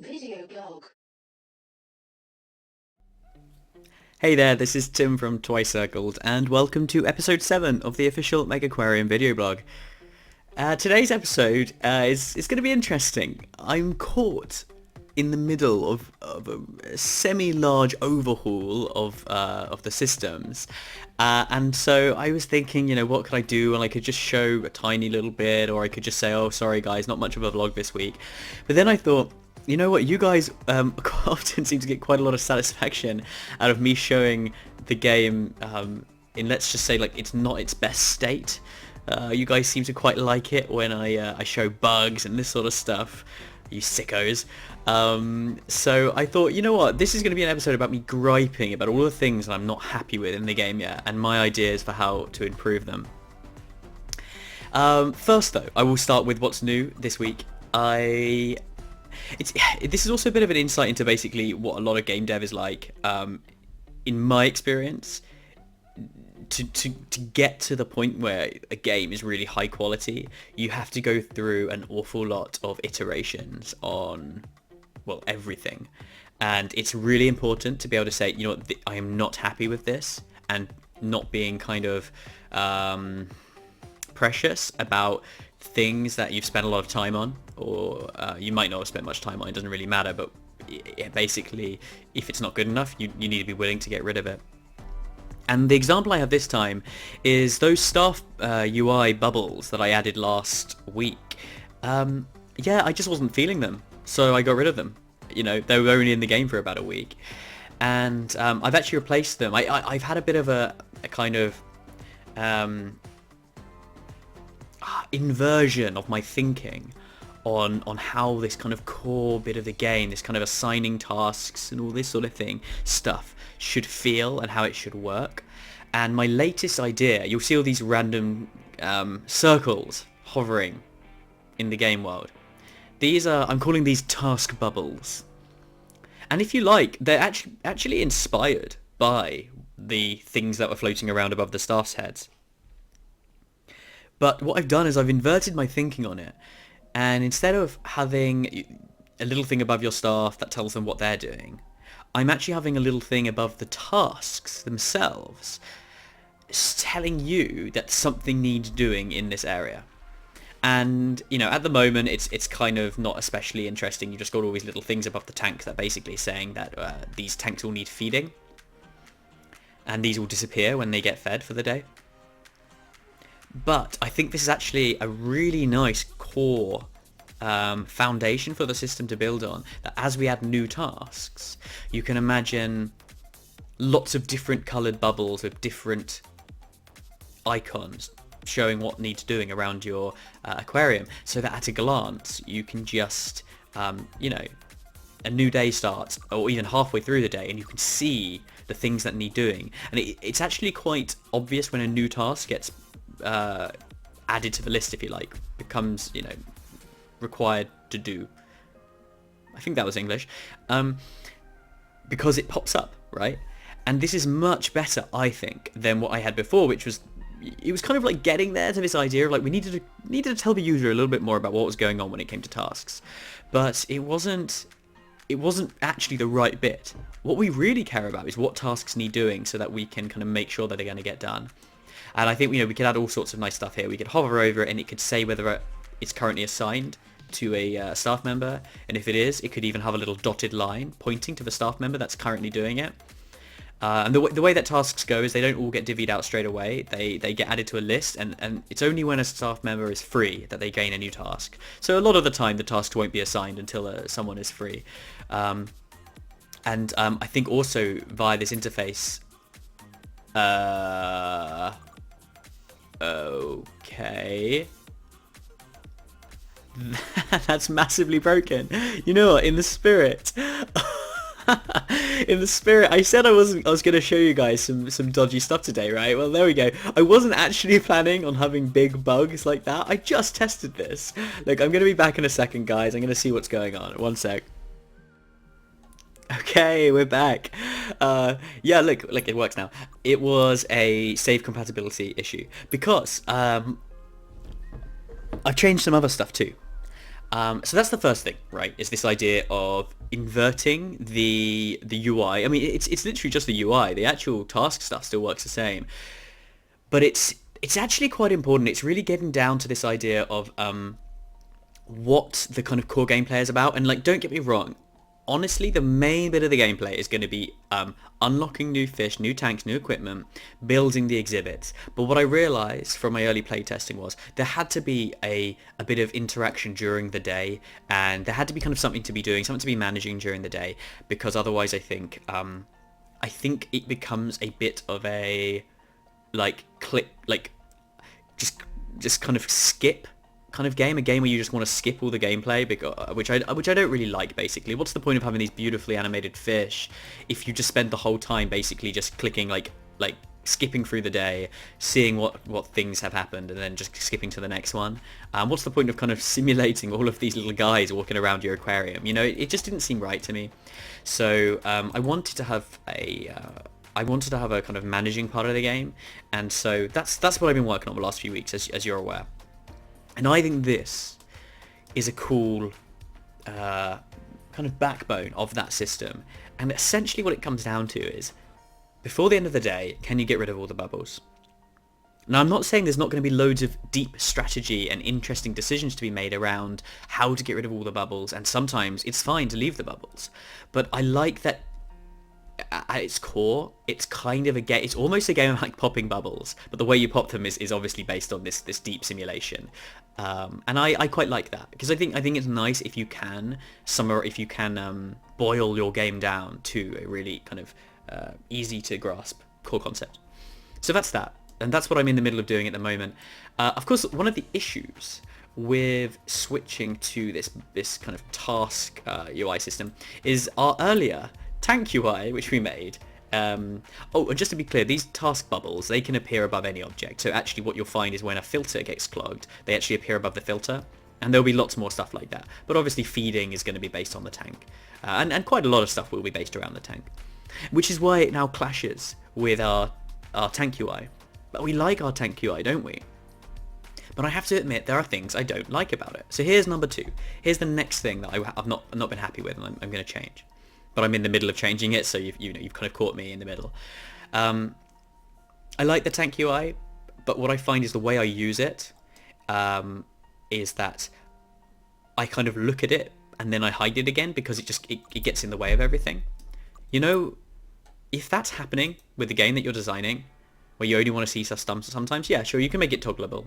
Video blog. Hey there, this is Tim from Twice Circled, and welcome to episode 7 of the official Megaquarium video blog. Today's episode is going to be interesting. I'm caught in the middle of a semi-large overhaul of the systems, and so I was thinking, what could I do? And I could just show a tiny little bit, or I could just say, oh, sorry guys, not much of a vlog this week. But then I thought, you know what, you guys often seem to get quite a lot of satisfaction out of me showing the game in, let's just say, like, it's not its best state. You guys seem to quite like it when I show bugs and this sort of stuff, you sickos. So I thought, you know what, this is going to be an episode about me griping about all the things that I'm not happy with in the game yet, and my ideas for how to improve them. First though, I will start with what's new this week. This is also a bit of an insight into basically what a lot of game dev is like. In my experience, to get to the point where a game is really high quality, you have to go through an awful lot of iterations on, well, everything. And it's really important to be able to say, you know what, I am not happy with this, and not being kind of precious about things that you've spent a lot of time on, or you might not have spent much time on. It doesn't really matter, but basically, if it's not good enough, you need to be willing to get rid of it. And the example I have this time is those staff UI bubbles that I added last week. Yeah, I just wasn't feeling them, so I got rid of them. They were only in the game for about a week, and I've actually replaced them. I've had a bit of a kind of inversion of my thinking on how this kind of core bit of the game, this kind of assigning tasks and all this sort of thing stuff should feel and how it should work. And my latest idea, you'll see all these random circles hovering in the game world. I'm calling these task bubbles. And if you like, they're actually inspired by the things that were floating around above the staff's heads. But what I've done is I've inverted my thinking on it. And instead of having a little thing above your staff that tells them what they're doing, I'm actually having a little thing above the tasks themselves, telling you that something needs doing in this area. And, at the moment, it's kind of not especially interesting. You just got all these little things above the tank that basically saying that these tanks all need feeding. And these will disappear when they get fed for the day. But I think this is actually a really nice core foundation for the system to build on, that as we add new tasks, you can imagine lots of different coloured bubbles with different icons showing what needs doing around your aquarium, so that at a glance you can just, a new day starts, or even halfway through the day, and you can see the things that need doing. And it's actually quite obvious when a new task gets added to the list, if you like, becomes, required to do. I think that was English. Because it pops up, right? And this is much better, I think, than what I had before, which was, it was kind of like getting there to this idea of like, we needed to tell the user a little bit more about what was going on when it came to tasks. But it wasn't actually the right bit. What we really care about is what tasks need doing, so that we can kind of make sure that they're going to get done. And I think, we could add all sorts of nice stuff here. We could hover over it, and it could say whether it's currently assigned to a staff member. And if it is, it could even have a little dotted line pointing to the staff member that's currently doing it. And the way that tasks go is they don't all get divvied out straight away. They get added to a list, and it's only when a staff member is free that they gain a new task. So a lot of the time, the tasks won't be assigned until someone is free. I think also via this interface... Okay. That's massively broken. You know what? In the spirit, I said I was going to show you guys some dodgy stuff today, right? Well, there we go. I wasn't actually planning on having big bugs like that. I just tested this. Look, I'm going to be back in a second, guys. I'm going to see what's going on. One sec. Okay, we're back. Yeah, look, it works now. It was a save compatibility issue because I've changed some other stuff too. So that's the first thing, right? Is this idea of inverting the UI. I mean, it's literally just the UI. The actual task stuff still works the same, but it's actually quite important. It's really getting down to this idea of what the kind of core gameplay is about. And like, don't get me wrong, honestly, the main bit of the gameplay is going to be unlocking new fish, new tanks, new equipment, building the exhibits. But what I realized from my early playtesting was there had to be a bit of interaction during the day, and there had to be kind of something to be doing, something to be managing during the day, because otherwise I think it becomes a bit of a just kind of skip kind of game, a game where you just want to skip all the gameplay, because, which I don't really like. Basically, what's the point of having these beautifully animated fish if you just spend the whole time basically just clicking like skipping through the day, seeing what things have happened, and then just skipping to the next one? What's the point of kind of simulating all of these little guys walking around your aquarium? You know, it just didn't seem right to me. So I wanted to have a kind of managing part of the game, and so that's what I've been working on the last few weeks, as you're aware. And I think this is a cool kind of backbone of that system. And essentially what it comes down to is, before the end of the day, can you get rid of all the bubbles? Now, I'm not saying there's not going to be loads of deep strategy and interesting decisions to be made around how to get rid of all the bubbles, and sometimes it's fine to leave the bubbles. But I like that at its core, it's kind of a game. It's almost a game of like popping bubbles, but the way you pop them is obviously based on this deep simulation. And I quite like that, because I think it's nice if you can boil your game down to a really kind of easy to grasp core concept. So that's that, and that's what I'm in the middle of doing at the moment. Of course, one of the issues with switching to this kind of task UI system is our earlier tank UI, which we made. And just to be clear, these task bubbles, they can appear above any object. So actually what you'll find is when a filter gets clogged, they actually appear above the filter. And there'll be lots more stuff like that. But obviously feeding is going to be based on the tank. And quite a lot of stuff will be based around the tank. Which is why it now clashes with our tank UI. But we like our tank UI, don't we? But I have to admit, there are things I don't like about it. So here's number 2. Here's the next thing that I've not been happy with, and I'm going to change. But I'm in the middle of changing it, so you've kind of caught me in the middle. I like the tank UI, but what I find is the way I use it is that I kind of look at it and then I hide it again, because it gets in the way of everything. You know, if that's happening with the game that you're designing, where you only want to see stuff sometimes, yeah, sure, you can make it toggleable.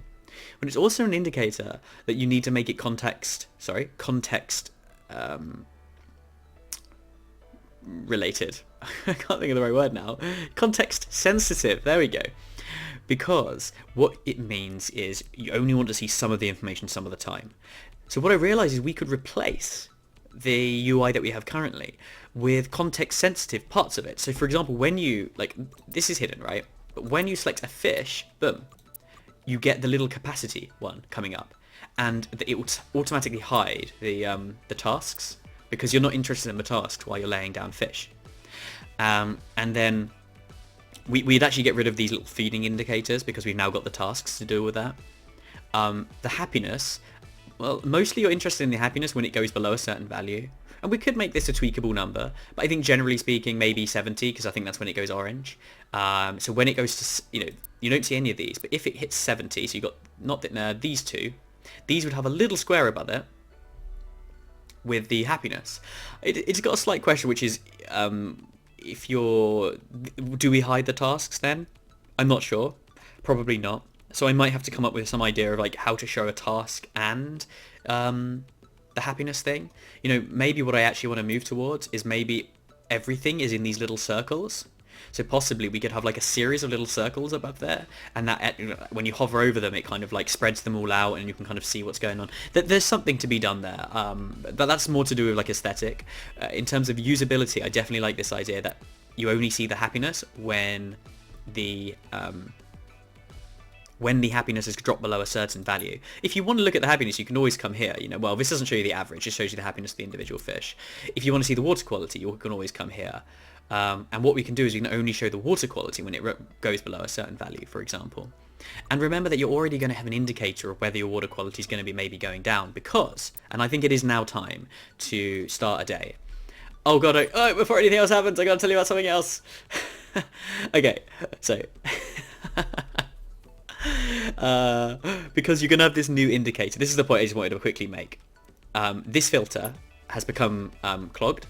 But it's also an indicator that you need to make it context related. I can't think of the right word now. Context sensitive. There we go. Because what it means is you only want to see some of the information some of the time. So what I realized is we could replace the UI that we have currently with context sensitive parts of it. So for example, when you, like, this is hidden, right? But when you select a fish, boom, you get the little capacity one coming up, and it will automatically hide the tasks, because you're not interested in the tasks while you're laying down fish. And then we'd actually get rid of these little feeding indicators, because we've now got the tasks to deal with that. The happiness, well, mostly you're interested in the happiness when it goes below a certain value. And we could make this a tweakable number, but I think generally speaking, maybe 70, because I think that's when it goes orange. So when it goes to, you don't see any of these, but if it hits 70, so you got these two, these would have a little square above it with the happiness. It's got a slight question, which is, do we hide the tasks then? I'm not sure. Probably not. So I might have to come up with some idea of like how to show a task and the happiness thing. Maybe what I actually want to move towards is maybe everything is in these little circles. So possibly we could have like a series of little circles above there, and that when you hover over them, it kind of like spreads them all out, and you can kind of see what's going on. There's something to be done there, but that's more to do with like aesthetic. In terms of usability, I definitely like this idea that you only see the happiness when the happiness has dropped below a certain value. If you want to look at the happiness, you can always come here. Well, this doesn't show you the average, it shows you the happiness of the individual fish. If you want to see the water quality, you can always come here. And what we can do is we can only show the water quality when it goes below a certain value, for example. And remember that you're already going to have an indicator of whether your water quality is going to be maybe going down because, and I think it is now time to start a day. Oh god, before anything else happens, I gotta tell you about something else. Okay, so... because you're going to have this new indicator. This is the point I just wanted to quickly make. This filter has become clogged.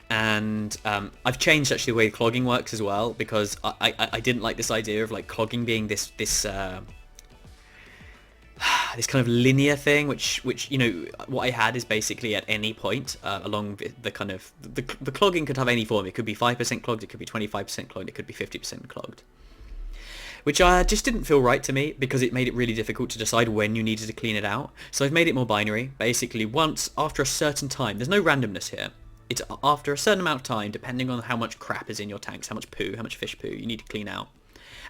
And I've changed actually the way clogging works as well, because I didn't like this idea of like clogging being this this kind of linear thing, which you know, what I had is basically at any point along the kind of the clogging could have any form. It could be 5% clogged, it could be 25% clogged, it could be 50% clogged, which just didn't feel right to me because it made it really difficult to decide when you needed to clean it out. So I've made it more binary. Basically, once after a certain time, there's no randomness here. It's after a certain amount of time, depending on how much crap is in your tanks, how much poo, how much fish poo you need to clean out,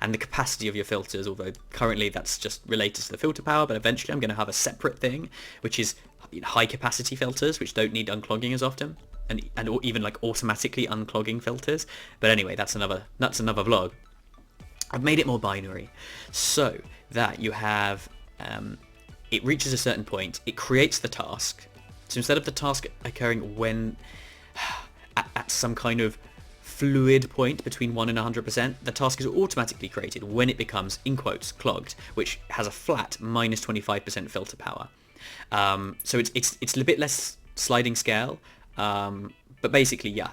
and the capacity of your filters, although currently that's just related to the filter power, but eventually I'm going to have a separate thing, which is high capacity filters, which don't need unclogging as often, and even like automatically unclogging filters. But anyway, that's another vlog. I've made it more binary so that you have, it reaches a certain point, it creates the task. So instead of the task occurring when, at some kind of fluid point between 1 and 100%, the task is automatically created when it becomes, in quotes, clogged, which has a flat minus 25% filter power. So it's a bit less sliding scale, but basically, yeah.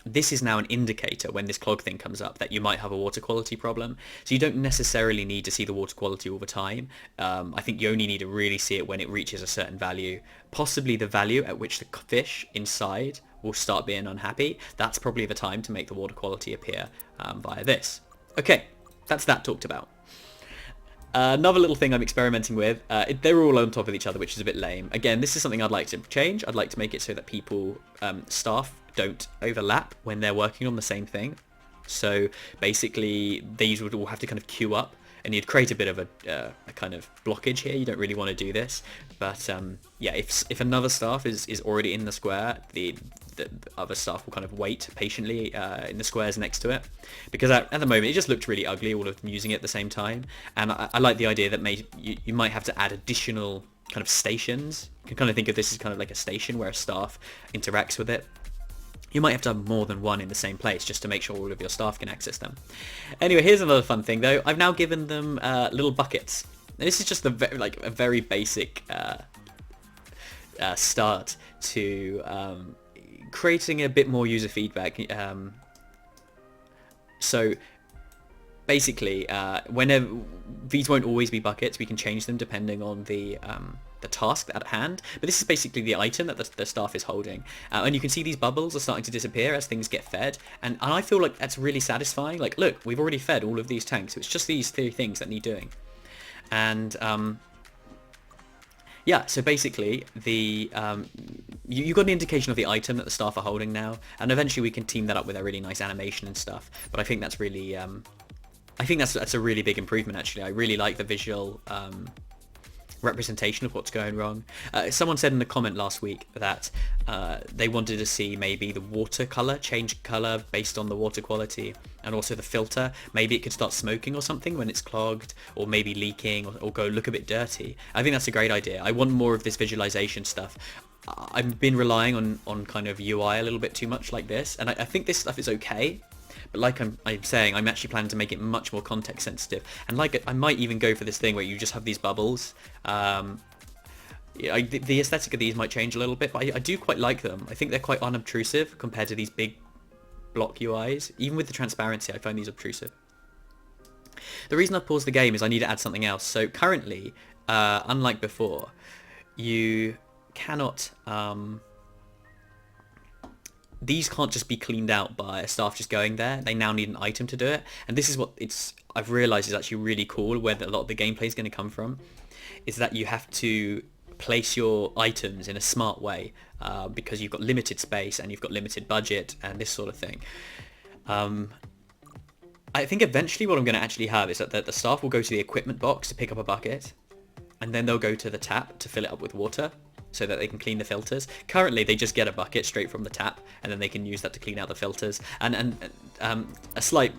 This is now an indicator when this clog thing comes up that you might have a water quality problem. So you don't necessarily need to see the water quality all the time. I think you only need to really see it when it reaches a certain value, possibly the value at which the fish inside will start being unhappy. That's probably the time to make the water quality appear via this. Okay, that's that talked about. Another little thing I'm experimenting with, they're all on top of each other, which is a bit lame. Again, this is something I'd like to change. I'd like to make it so that people, staff, don't overlap when they're working on the same thing. So basically, these would all have to kind of queue up, and you'd create a bit of a kind of blockage here. You don't really want to do this, but yeah, if another staff is already in the square, the other staff will kind of wait patiently in the squares next to it, because at the moment it just looked really ugly, all of them using it at the same time. And I like the idea that you might have to add additional kind of stations. You can kind of think of this as kind of like a station where a staff interacts with it. You might have to have more than one in the same place just to make sure all of your staff can access them. Anyway, here's another fun thing though. I've now given them little buckets. And this is just a very basic start to creating a bit more user feedback. So basically, whenever these won't always be buckets, we can change them depending on the task at hand, but this is basically the item that the staff is holding, and you can see these bubbles are starting to disappear as things get fed, and I feel like that's really satisfying. Like, look, we've already fed all of these tanks, so it's just these 3 things that need doing. And yeah, so basically the you got an indication of the item that the staff are holding now, and eventually we can team that up with a really nice animation and stuff. But I think that's really I think that's a really big improvement, actually. I really like the visual representation of what's going wrong. Someone said in the comment last week that they wanted to see maybe the water color change color based on the water quality, and also the filter. Maybe it could start smoking or something when it's clogged, or maybe leaking, or go look a bit dirty. I think that's a great idea. I want more of this visualization stuff. I've been relying on kind of UI a little bit too much like this, and I think this stuff is okay. But like I'm saying, I'm actually planning to make it much more context sensitive. And like, I might even go for this thing where you just have these bubbles. The aesthetic of these might change a little bit, but I do quite like them. I think they're quite unobtrusive compared to these big block UIs. Even with the transparency, I find these obtrusive. The reason I paused the game is I need to add something else. So currently, unlike before, you cannot... these can't just be cleaned out by a staff just going there. They now need an item to do it. And this is what I've realized is actually really cool, where a lot of the gameplay is going to come from, is that you have to place your items in a smart way, because you've got limited space and you've got limited budget and this sort of thing. I think eventually what I'm going to actually have is that the staff will go to the equipment box to pick up a bucket, and then they'll go to the tap to fill it up with water so that they can clean the filters. Currently, they just get a bucket straight from the tap, and then they can use that to clean out the filters. And a slight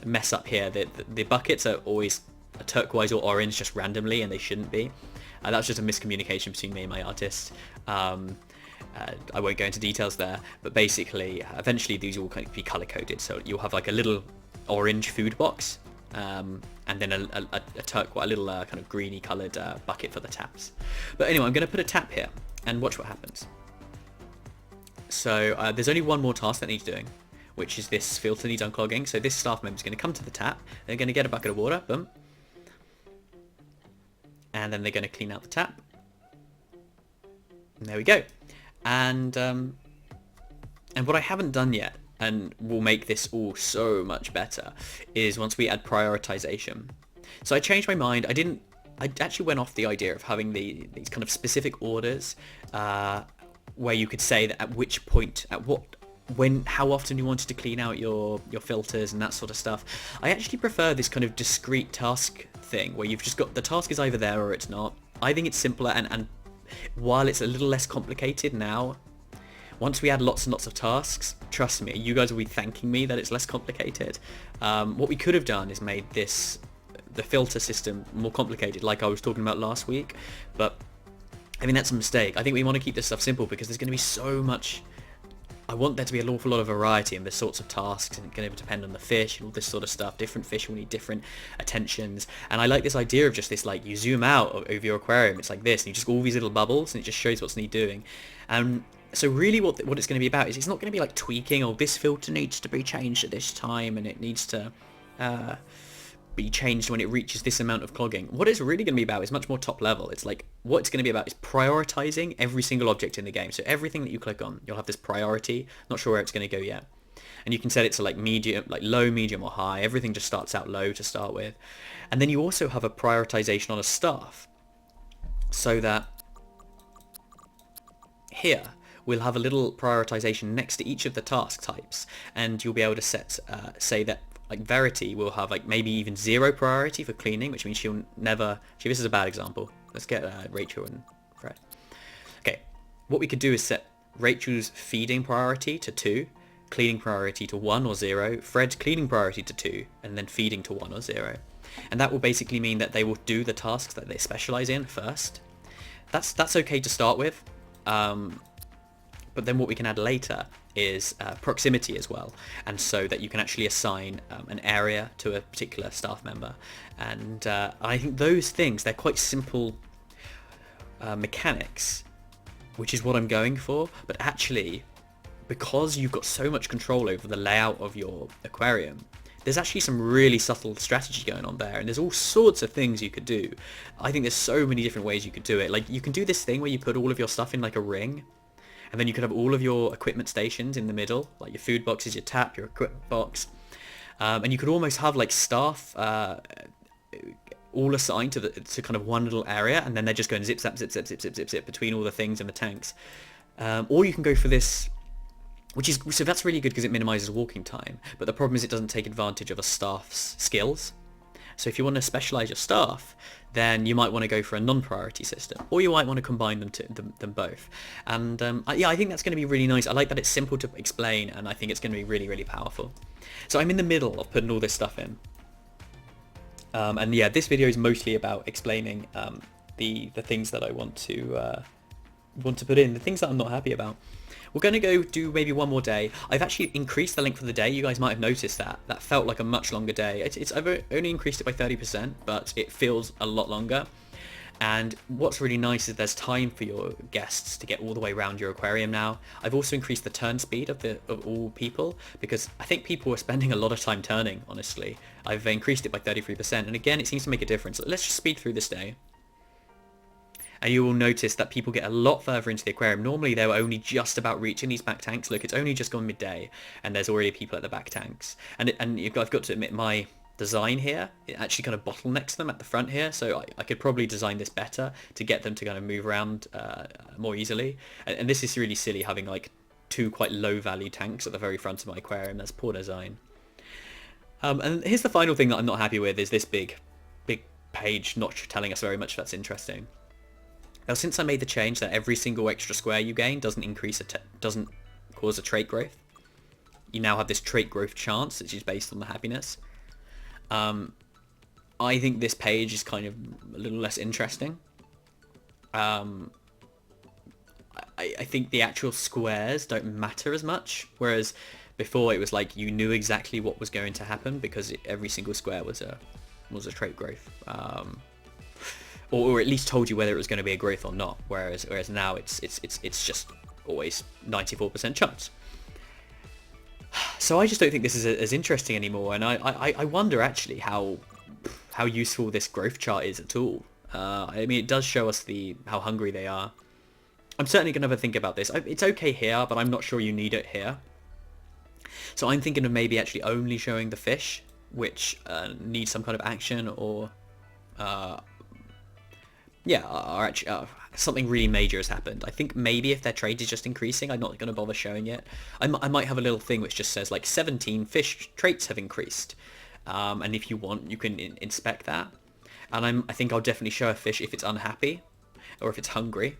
mess up here, the buckets are always a turquoise or orange just randomly, and they shouldn't be. That's just a miscommunication between me and my artist. I won't go into details there, but basically, eventually these will kind of be color-coded. So you'll have like a little orange food box, and then a turquoise, a little kind of greeny coloured bucket for the taps. But anyway, I'm going to put a tap here, and watch what happens. So there's only one more task that needs doing, which is this filter needs unclogging. So this staff member is going to come to the tap, they're going to get a bucket of water, boom, and then they're going to clean out the tap. And there we go. And what I haven't done yet, and will make this all so much better, is once we add prioritization. So I changed my mind. I actually went off the idea of having these kind of specific orders, where you could say that at which point, how often you wanted to clean out your filters and that sort of stuff. I actually prefer this kind of discrete task thing, where you've just got the task is either there or it's not. I think it's simpler, and while it's a little less complicated now, once we add lots and lots of tasks, trust me, you guys will be thanking me that it's less complicated. What we could have done is made the filter system more complicated, like I was talking about last week, but I mean, that's a mistake. I think we want to keep this stuff simple because there's going to be so much. I want there to be an awful lot of variety in the sorts of tasks, and it's going to depend on the fish and all this sort of stuff. Different fish will need different attentions, and I like this idea of just this, like, you zoom out over your aquarium, it's like this, and you just all these little bubbles, and it just shows what's need doing. So really what it's going to be about is it's not going to be like tweaking, oh, this filter needs to be changed at this time, and it needs to be changed when it reaches this amount of clogging. What it's really going to be about is much more top level. It's like, what it's going to be about is prioritizing every single object in the game. So everything that you click on, you'll have this priority. Not sure where it's going to go yet. And you can set it to like medium, like low, medium, or high. Everything just starts out low to start with. And then you also have a prioritization on a staff. So that here, we'll have a little prioritization next to each of the task types. And you'll be able to set, say that, like, Verity will have like maybe even 0 priority for cleaning, which means she'll never. This is a bad example. Let's get Rachel and Fred. Okay, what we could do is set Rachel's feeding priority to 2, cleaning priority to 1 or 0, Fred's cleaning priority to 2, and then feeding to 1 or 0. And that will basically mean that they will do the tasks that they specialize in first. That's okay to start with. But then what we can add later is proximity as well, and so that you can actually assign an area to a particular staff member. And I think those things, they're quite simple mechanics, which is what I'm going for. But actually, because you've got so much control over the layout of your aquarium, there's actually some really subtle strategy going on there, and there's all sorts of things you could do. I think there's so many different ways you could do it. Like, you can do this thing where you put all of your stuff in like a ring, and then you could have all of your equipment stations in the middle, like your food boxes, your tap, your equipment box. And you could almost have like staff all assigned to kind of one little area, and then they're just going zip, zap, zip, zip, zip, zip, zip, zip between all the things in the tanks. Or you can go for this, so that's really good because it minimizes walking time. But the problem is it doesn't take advantage of a staff's skills. So if you want to specialize your staff, then you might want to go for a non-priority system, or you might want to combine them both. And yeah, I think that's going to be really nice. I like that it's simple to explain, and I think it's going to be really, really powerful. So I'm in the middle of putting all this stuff in. And yeah, this video is mostly about explaining the things that I want to put in, the things that I'm not happy about. We're going to go do maybe one more day. I've actually increased the length of the day. You guys might have noticed that. That felt like a much longer day. I've only increased it by 30%, but it feels a lot longer. And what's really nice is there's time for your guests to get all the way around your aquarium now. I've also increased the turn speed of all people, because I think people are spending a lot of time turning, honestly. I've increased it by 33%, and again, it seems to make a difference. Let's just speed through this day. And you will notice that people get a lot further into the aquarium. Normally they were only just about reaching these back tanks. Look, it's only just gone midday, and there's already people at the back tanks. And I've got to admit, my design here, it actually kind of bottlenecks them at the front here. So I could probably design this better to get them to kind of move around more easily. And this is really silly, having like 2 quite low value tanks at the very front of my aquarium. That's poor design. And here's the final thing that I'm not happy with, is this big page not telling us very much that's interesting. Now, since I made the change that every single extra square you gain doesn't doesn't cause a trait growth, you now have this trait growth chance, which is based on the happiness. I think this page is kind of a little less interesting. I think the actual squares don't matter as much, whereas before it was like you knew exactly what was going to happen because every single square was a trait growth, or at least told you whether it was going to be a growth or not. Whereas now it's just always 94% chance. So I just don't think this is as interesting anymore, and I wonder actually how useful this growth chart is at all. I mean, it does show us how hungry they are. I'm certainly going to have a think about this. It's okay here, but I'm not sure you need it here. So I'm thinking of maybe actually only showing the fish, which need some kind of action, or actually something really major has happened. I think maybe if their trade is just increasing, I'm not going to bother showing it. I might have a little thing which just says like 17 fish traits have increased, and if you want, you can inspect that. And I think I'll definitely show a fish if it's unhappy or if it's hungry.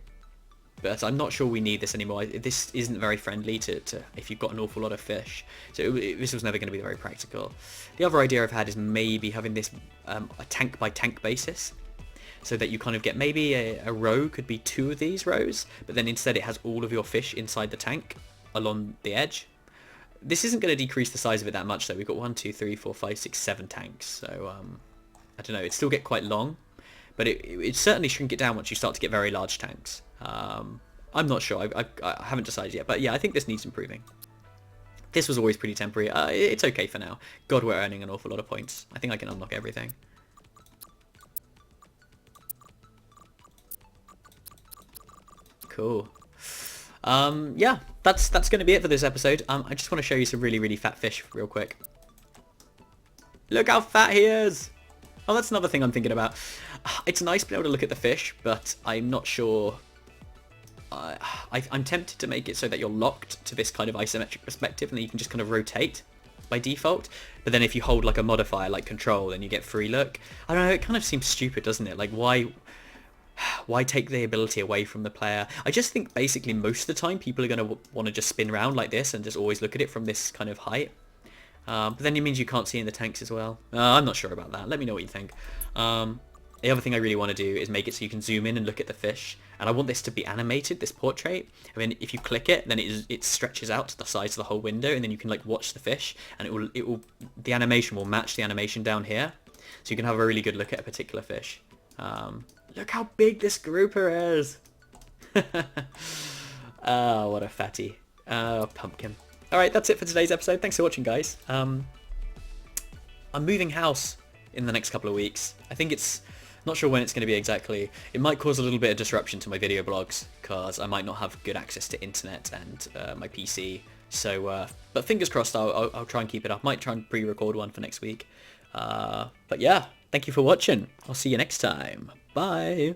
But I'm not sure we need this anymore. This isn't very friendly to if you've got an awful lot of fish. So this was never going to be very practical. The other idea I've had is maybe having this a tank by tank basis, so that you kind of get maybe a row could be 2 of these rows, but then instead it has all of your fish inside the tank along the edge. This isn't going to decrease the size of it that much though. We've got 1, 2, 3, 4, 5, 6, 7 tanks. So I don't know. It'd still get quite long, but it certainly shrink it down once you start to get very large tanks. I'm not sure. I haven't decided yet, but yeah, I think this needs improving. This was always pretty temporary. It's okay for now. God, we're earning an awful lot of points. I think I can unlock everything. Cool. Yeah, that's going to be it for this episode. I just want to show you some really fat fish real quick. Look how fat he is! Oh, that's another thing I'm thinking about. It's nice being able to look at the fish, but I'm not sure. I'm tempted to make it so that you're locked to this kind of isometric perspective, and then you can just kind of rotate by default. But then if you hold like a modifier like control, then you get free look. I don't know, it kind of seems stupid, doesn't it? Like why take the ability away from the player? I just think basically most of the time people are going to want to just spin around like this and just always look at it from this kind of height. But then it means you can't see in the tanks as well. I'm not sure about that. Let me know what you think. The other thing I really want to do is make it so you can zoom in and look at the fish. And I want this to be animated, this portrait. I mean, if you click it, then it stretches out to the size of the whole window, and then you can like watch the fish, and the animation will match the animation down here, so you can have a really good look at a particular fish. Look how big this grouper is. Oh, what a fatty. Pumpkin. Alright, that's it for today's episode. Thanks for watching, guys. I'm moving house in the next couple of weeks. I think not sure when it's going to be exactly. It might cause a little bit of disruption to my video blogs, because I might not have good access to internet and my PC. So, but fingers crossed, I'll try and keep it up. Might try and pre-record one for next week. But yeah, thank you for watching. I'll see you next time. Bye.